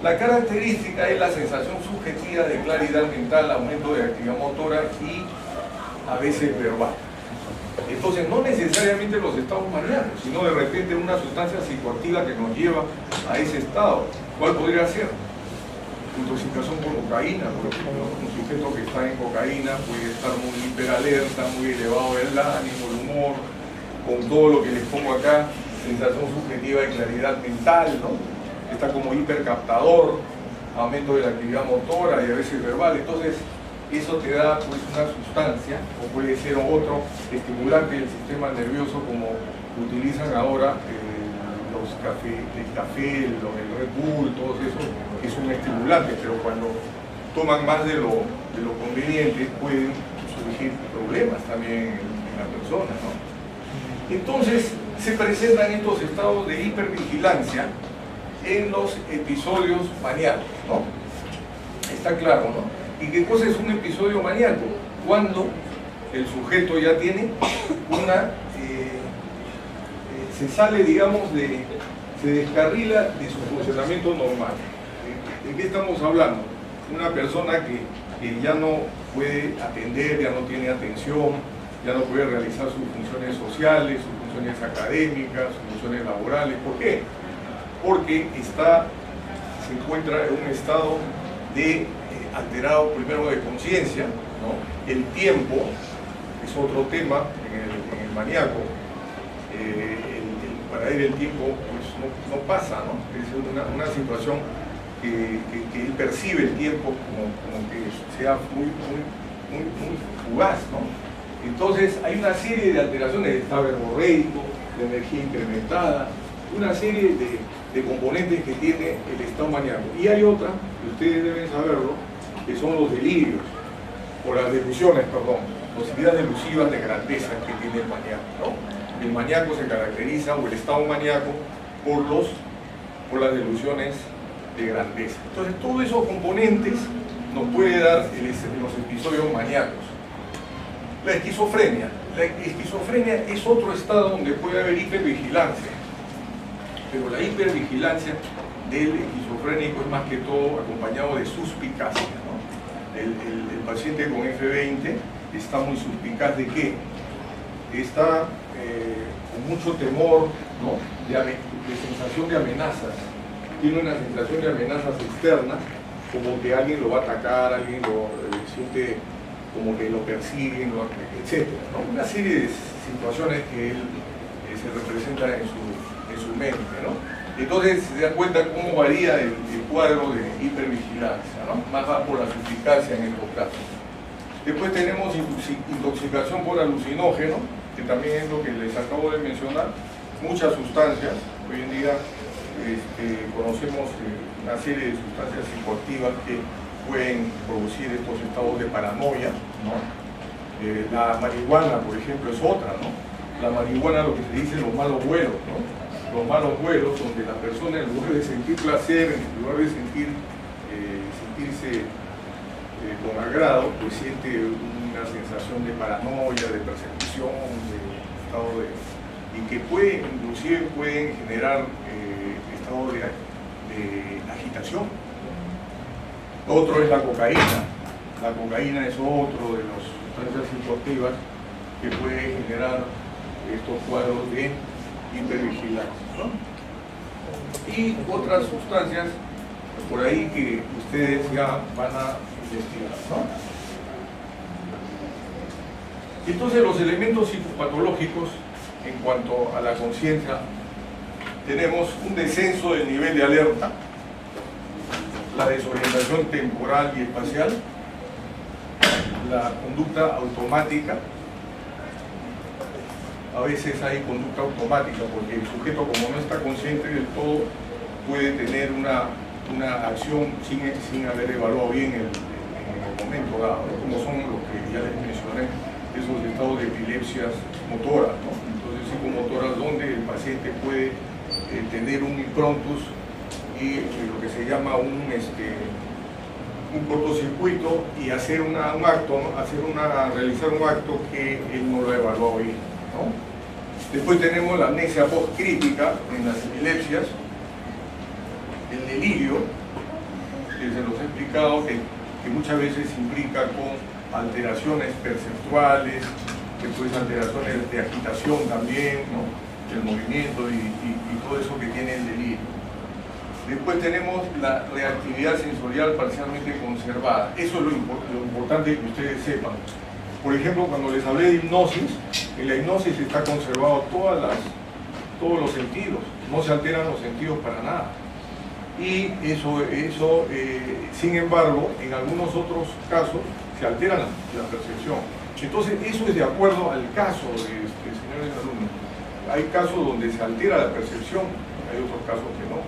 La característica es la sensación subjetiva de claridad mental, aumento de actividad motora y a veces verbal. Entonces, no necesariamente los estados maníacos, sino de repente una sustancia psicoactiva que nos lleva a ese estado. ¿Cuál podría ser? Intoxicación por cocaína, por ejemplo. Un sujeto que está en cocaína puede estar muy hiperalerta, muy elevado el ánimo, el humor, con todo lo que les pongo acá, sensación subjetiva de claridad mental, ¿no? Está como hipercaptador, aumento de la actividad motora y a veces verbal. Entonces, eso te da, pues, una sustancia, o puede ser otro estimulante del sistema nervioso, como utilizan ahora el café, el Red Bull, todo eso, que es un estimulante, pero cuando toman más de lo conveniente pueden surgir problemas también en la persona, ¿no? Entonces, se presentan estos estados de hipervigilancia en los episodios maníacos, ¿no? Está claro, ¿no? ¿Y qué cosa es un episodio maníaco? Cuando el sujeto ya tiene una... se sale, digamos, se descarrila de su funcionamiento normal. ¿De qué estamos hablando? Una persona que ya no puede atender, ya no tiene atención, ya no puede realizar sus funciones sociales, sus funciones académicas, sus funciones laborales. ¿Por qué? Porque se encuentra en un estado de alterado, primero, de conciencia, ¿no? El tiempo es otro tema en el maníaco. Para él el tiempo, pues, no pasa, ¿no? Es una situación que él percibe el tiempo como que sea muy fugaz, ¿no? Entonces hay una serie de alteraciones de estado verborreico, de energía incrementada, una serie de componentes que tiene el estado maníaco. Y hay otra, que ustedes deben saberlo, que son los delirios, o las delusiones, perdón, las ideas delusivas de grandeza que tiene el maníaco, ¿no? El maníaco se caracteriza, o el estado maníaco, por las delusiones de grandeza. Entonces todos esos componentes nos puede dar los episodios maníacos. La esquizofrenia es otro estado donde puede haber hipervigilancia, pero la hipervigilancia del esquizofrénico es más que todo acompañado de suspicacia, ¿no? El paciente con F20 está muy suspicaz de qué? Está con mucho temor, ¿no? de sensación de amenazas, tiene una sensación de amenazas externas, como que alguien lo va a atacar, alguien lo siente como que lo persiguen, etc., ¿no? Una serie de situaciones que él se representa en su mente, ¿no? Entonces se da cuenta cómo varía el cuadro de hipervigilancia, ¿no? Más va por la suspicacia en estos casos. Después tenemos intoxicación por alucinógeno, que también es lo que les acabo de mencionar. Muchas sustancias, hoy en día conocemos una serie de sustancias psicoactivas que pueden producir estos estados de paranoia, ¿no? La marihuana, por ejemplo, es otra, ¿no? La marihuana, lo que se dice, los malos vuelos, ¿no? Los malos vuelos, donde la persona, en lugar de sentir placer, en lugar de sentirse con agrado, pues siente una sensación de paranoia, de persecución, de estado y que pueden generar estado de agitación. Otro es la cocaína. La cocaína es otro de las sustancias psicoactivas que puede generar estos cuadros de hipervigilancia, ¿no? Y otras sustancias por ahí que ustedes ya van a investigar, ¿no? Entonces los elementos psicopatológicos en cuanto a la conciencia, tenemos un descenso del nivel de alerta, la desorientación temporal y espacial, la conducta automática. A veces hay conducta automática porque el sujeto, como no está consciente del todo, puede tener una acción sin haber evaluado bien en el momento dado, ¿no? Como son los que ya les mencioné, esos estados de epilepsias motoras, ¿no? Entonces psicomotoras donde el paciente puede tener un improntus y lo que se llama un cortocircuito y hacer un acto, ¿no? Realizar un acto que él no lo ha evaluado bien, ¿no? Después tenemos la amnesia postcrítica en las epilepsias, el delirio, que se los he explicado, que muchas veces implica con alteraciones perceptuales, después alteraciones de agitación también, ¿no? El movimiento y todo eso que tiene el delirio. Después tenemos la reactividad sensorial parcialmente conservada. Eso es lo importante que ustedes sepan. Por ejemplo, cuando les hablé de hipnosis, en la hipnosis está conservado todos los sentidos, no se alteran los sentidos para nada. Y eso sin embargo, en algunos otros casos se altera la percepción. Entonces, eso es de acuerdo al caso de señores alumnos. Hay casos donde se altera la percepción, hay otros casos que no.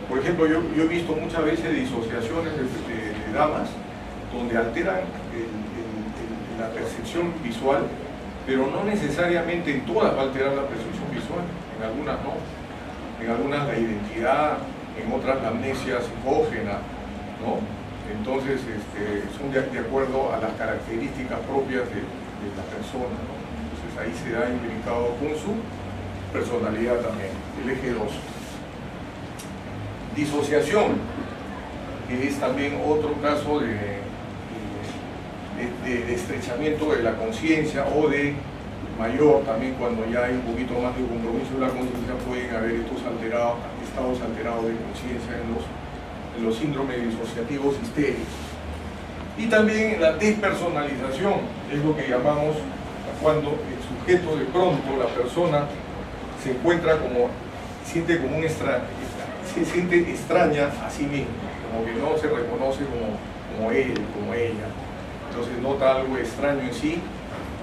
Por ejemplo, yo he visto muchas veces disociaciones de damas donde alteran la percepción visual, pero no necesariamente en todas va a alterar la percepción visual, en algunas no. En algunas la identidad, en otras la amnesia psicógena, ¿no? Entonces son de acuerdo a las características propias de la persona, ¿no? Entonces ahí se da implicado con su personalidad también, el eje 2. Disociación, que es también otro caso de estrechamiento de la conciencia o de mayor, también cuando ya hay un poquito más de compromiso de la conciencia, pueden haber estos estados alterados de conciencia en los síndromes disociativos histéricos. Y también la despersonalización, es lo que llamamos cuando el sujeto de pronto, la persona, se encuentra se siente extraña a sí mismo, como que no se reconoce como él, como ella. Entonces nota algo extraño en sí,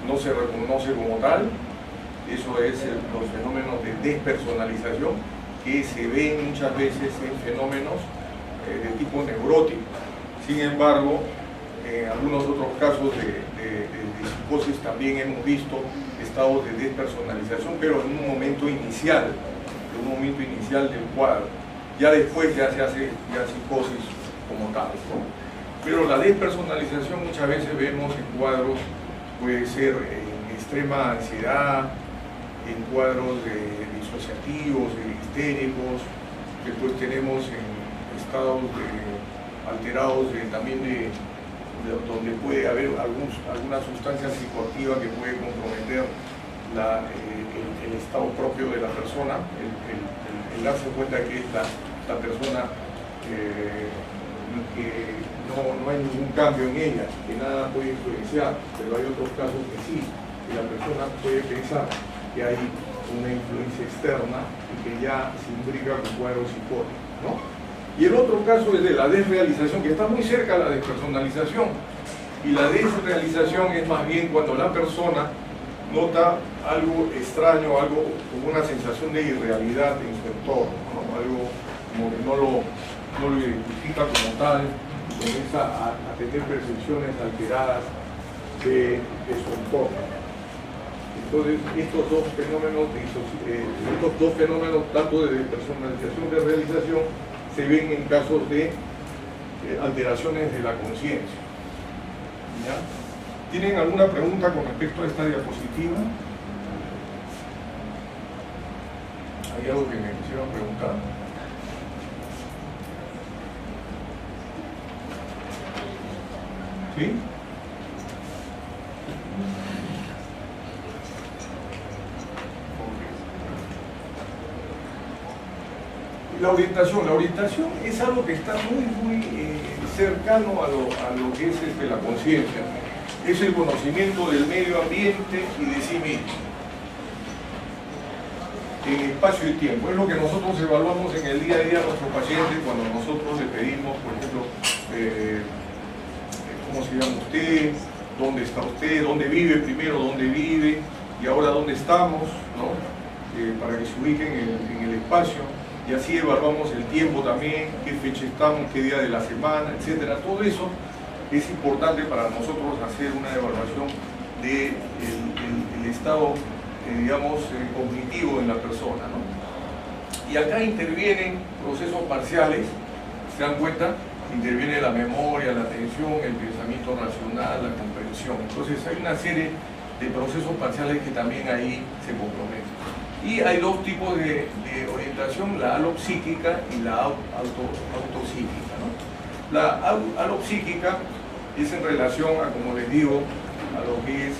no se reconoce como tal. Eso es los fenómenos de despersonalización que se ven muchas veces en fenómenos de tipo neurótico. Sin embargo, en algunos otros casos de psicosis también hemos visto estados de despersonalización, pero en un momento inicial, del cuadro. Ya después ya se hace ya psicosis como tal, ¿no? Pero la despersonalización muchas veces vemos en cuadros, puede ser en extrema ansiedad, en cuadros disociativos, histéricos, después tenemos en estados alterados también donde puede haber alguna sustancia psicoactiva que puede comprometer el estado propio de la persona, el darse cuenta que es la persona que no hay ningún cambio en ella, que nada puede influenciar, pero hay otros casos que sí, que la persona puede pensar que hay una influencia externa y que ya se imbrica con cuadros psicóticos, ¿no? Y el otro caso es de la desrealización, que está muy cerca a la despersonalización. Y la desrealización es más bien cuando la persona nota algo extraño, algo como una sensación de irrealidad en su entorno, ¿no? Algo como que no lo identifica como tal, comienza a tener percepciones alteradas de su entorno. Entonces, estos dos fenómenos, tanto de despersonalización y de realización, se ven en casos de alteraciones de la conciencia. ¿Ya? ¿Tienen alguna pregunta con respecto a esta diapositiva? ¿Hay algo que me quisieran preguntar? ¿Sí? La orientación es algo que está muy cercano a lo que es la conciencia. Es el conocimiento del medio ambiente y de sí mismo, en espacio y tiempo. Es lo que nosotros evaluamos en el día a día a nuestros pacientes cuando nosotros le pedimos, por ejemplo, ¿cómo se llama usted? ¿Dónde está usted? ¿Dónde vive primero? ¿Dónde vive? Y ahora ¿dónde estamos? ¿No? Para que se ubiquen en el espacio. Y así evaluamos el tiempo también, qué fecha estamos, qué día de la semana, etcétera. Todo eso es importante para nosotros hacer una evaluación del estado, digamos, cognitivo en la persona, ¿no? Y acá intervienen procesos parciales, ¿se dan cuenta? Interviene la memoria, la atención, el pensamiento racional, la comprensión. Entonces hay una serie de procesos parciales que también ahí se comprometen. Y hay dos tipos de orientación, la alopsíquica y la autopsíquica, ¿no? La alopsíquica es en relación a, como les digo, a lo que es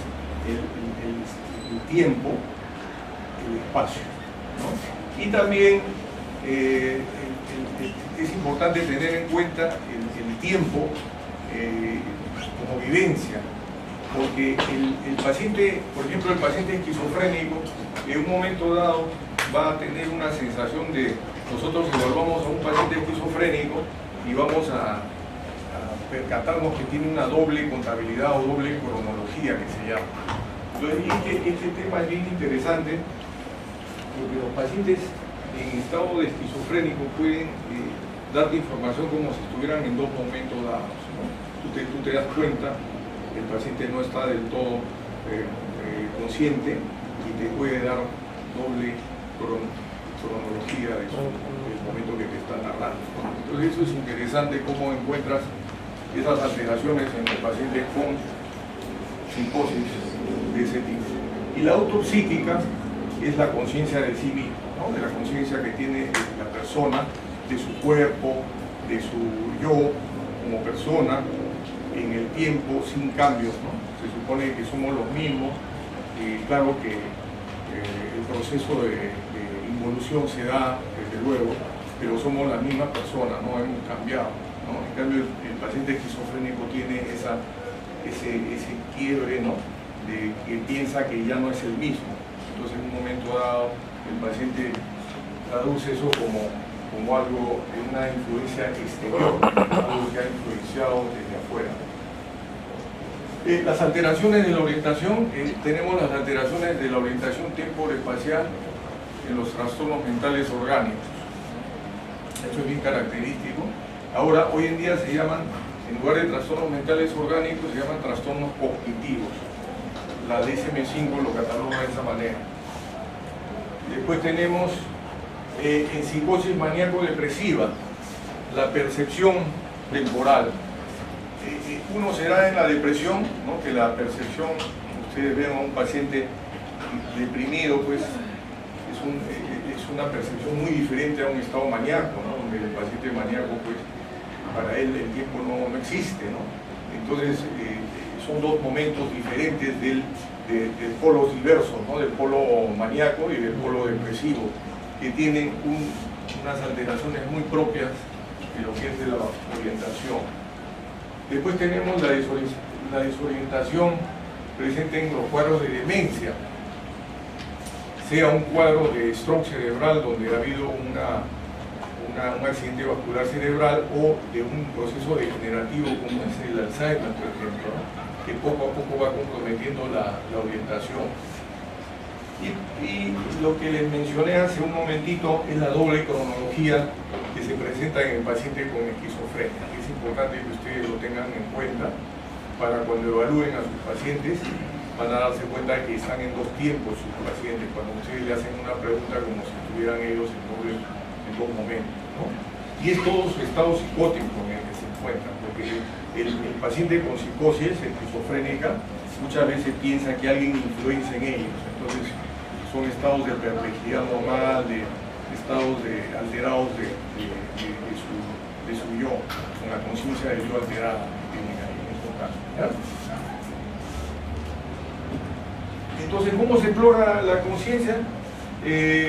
el tiempo, el espacio, ¿no? Y también es importante tener en cuenta el tiempo como vivencia, porque el paciente, por ejemplo, el paciente esquizofrénico, en un momento dado va a tener una sensación de, nosotros evaluamos a un paciente esquizofrénico y vamos a percatarnos que tiene una doble contabilidad o doble cronología que se llama. Entonces, este tema es bien interesante porque los pacientes en estado de esquizofrénico pueden darte información como si estuvieran en dos momentos dados, ¿no? Tú te das cuenta que el paciente no está del todo consciente y te puede dar doble cronología del momento que te está narrando, ¿no? Entonces eso es interesante, cómo encuentras esas alteraciones en los pacientes con psicosis de ese tipo. Y la autopsíquica es la conciencia de sí mismo, ¿no? De la conciencia que tiene la persona, de su cuerpo, de su yo como persona, en el tiempo, sin cambios, ¿no? Se supone que somos los mismos, y claro que el proceso de involución se da, desde luego, pero somos la misma persona, no hemos cambiado, ¿no? En cambio, el paciente esquizofrénico tiene ese quiebre, ¿no? De que piensa que ya no es el mismo. Entonces, en un momento dado, el paciente traduce eso como algo de una influencia exterior, algo que ha influenciado desde afuera. Las alteraciones de la orientación, tenemos las alteraciones de la orientación temporoespacial en los trastornos mentales orgánicos. Eso es bien característico. Ahora, hoy en día se llaman, en lugar de trastornos mentales orgánicos, se llaman trastornos cognitivos. La DSM-5 lo cataloga de esa manera. Después tenemos en psicosis maníaco-depresiva, la percepción temporal. Uno será en la depresión, ¿no? Que la percepción, ustedes ven a un paciente deprimido, pues es una percepción muy diferente a un estado maníaco, ¿no? Donde el paciente maníaco, pues para él el tiempo no existe, ¿no? Entonces son dos momentos diferentes del polo diverso, ¿no? Del polo maníaco y del polo depresivo, que tienen unas alteraciones muy propias de lo que es de la orientación. Después tenemos la desorientación presente en los cuadros de demencia, sea un cuadro de stroke cerebral donde ha habido un accidente vascular cerebral o de un proceso degenerativo como es el Alzheimer, por ejemplo, ¿no? Que poco a poco va comprometiendo la orientación. Y lo que les mencioné hace un momentito es la doble cronología que se presenta en el paciente con esquizofrenia. Es importante que ustedes lo tengan en cuenta para cuando evalúen a sus pacientes, van a darse cuenta que están en dos tiempos sus pacientes, cuando ustedes le hacen una pregunta como si estuvieran ellos en dos momentos, ¿no? Y es todo su estado psicótico en el que se encuentran, porque el paciente con psicosis esquizofrénica muchas veces piensa que alguien influencia en ellos, entonces son estados de perplejidad normal, de estados alterados de su yo, con la conciencia del yo alterada en estos casos, ¿ya? Entonces, ¿cómo se explora la conciencia?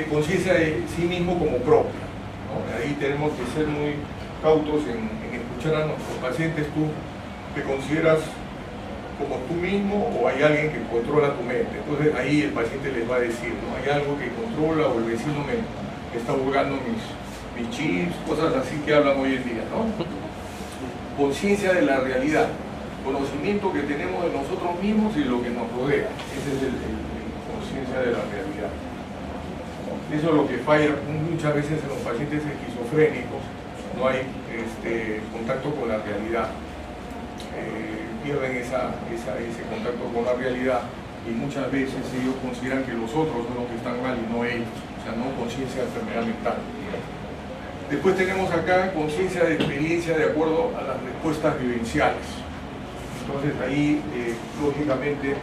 Conciencia de sí mismo como propia, ¿no? Ahí tenemos que ser muy cautos en escuchar a nuestros pacientes. ¿Tú te consideras como tú mismo o hay alguien que controla tu mente? Entonces ahí el paciente les va a decir, ¿no? Hay algo que controla, o el vecino me está jugando mis chips, cosas así que hablan hoy en día, ¿no? Conciencia de la realidad, conocimiento que tenemos de nosotros mismos y lo que nos rodea. Ese es el conciencia de la realidad. Eso es lo que falla muchas veces en los pacientes esquizofrénicos, no hay contacto con la realidad. Pierden ese contacto con la realidad y muchas veces ellos consideran que los otros son los que están mal y no ellos, o sea, no conciencia de enfermedad mental. Después tenemos acá conciencia de experiencia de acuerdo a las respuestas vivenciales. Entonces ahí, lógicamente,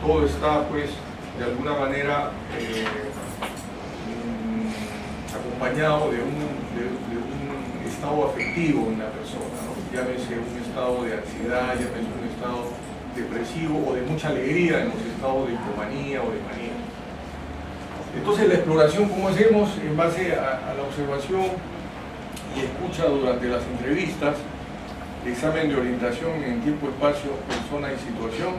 todo está, pues, de alguna manera acompañado de un estado afectivo en la persona, ¿no? Llámese un estado de ansiedad, llámese un estado depresivo o de mucha alegría en los estados de hipomanía o de manía. Entonces la exploración, ¿cómo hacemos? En base a la observación y escucha durante las entrevistas, examen de orientación en tiempo, espacio, persona y situación,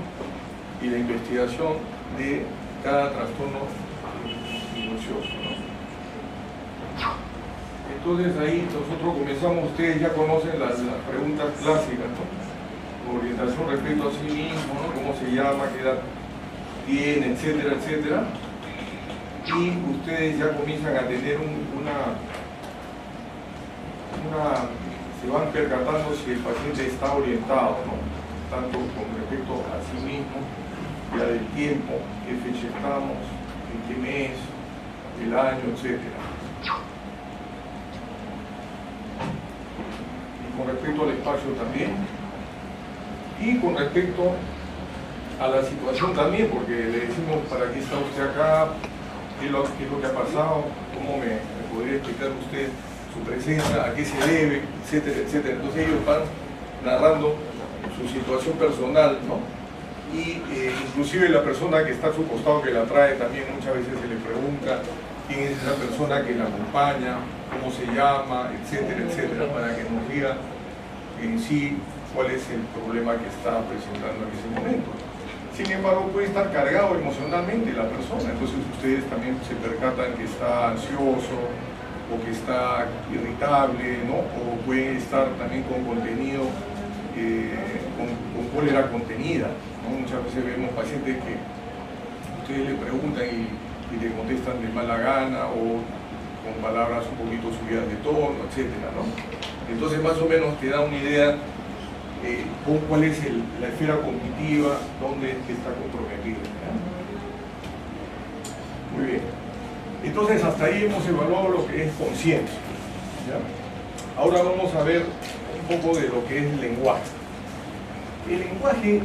y la investigación de cada trastorno minucioso, ¿no? Entonces ahí nosotros comenzamos, ustedes ya conocen las preguntas clásicas, ¿no? Orientación respecto a sí mismo, ¿no? Cómo se llama, qué edad tiene, etcétera, etcétera. Y ustedes ya comienzan a tener se van percatando si el paciente está orientado, ¿no? Tanto con respecto a sí mismo, ya del tiempo, qué fecha estamos, en qué mes, el año, etcétera. Con respecto al espacio también, y con respecto a la situación también, porque le decimos, ¿para qué está usted acá? ¿Qué es lo que ha pasado? ¿Cómo me podría explicar usted su presencia? ¿A qué se debe? Etcétera, etcétera. Entonces ellos van narrando su situación personal, ¿no? Y inclusive la persona que está a su costado, que la trae, también muchas veces se le pregunta quién es esa persona que la acompaña, cómo se llama, etcétera, etcétera, para que nos diga en sí cuál es el problema que está presentando en ese momento. Sin embargo, puede estar cargado emocionalmente la persona, entonces ustedes también se percatan que está ansioso o que está irritable, ¿no? O puede estar también con contenido con cólera contenida, ¿no? Muchas veces vemos pacientes que ustedes le preguntan y le contestan de mala gana o con palabras un poquito subidas de tono, etcétera, ¿no? Entonces más o menos te da una idea con cuál es la esfera cognitiva, dónde está comprometida, ¿ya? Muy bien. Entonces hasta ahí hemos evaluado lo que es conciencia, ¿ya? Ahora vamos a ver un poco de lo que es el lenguaje. El lenguaje es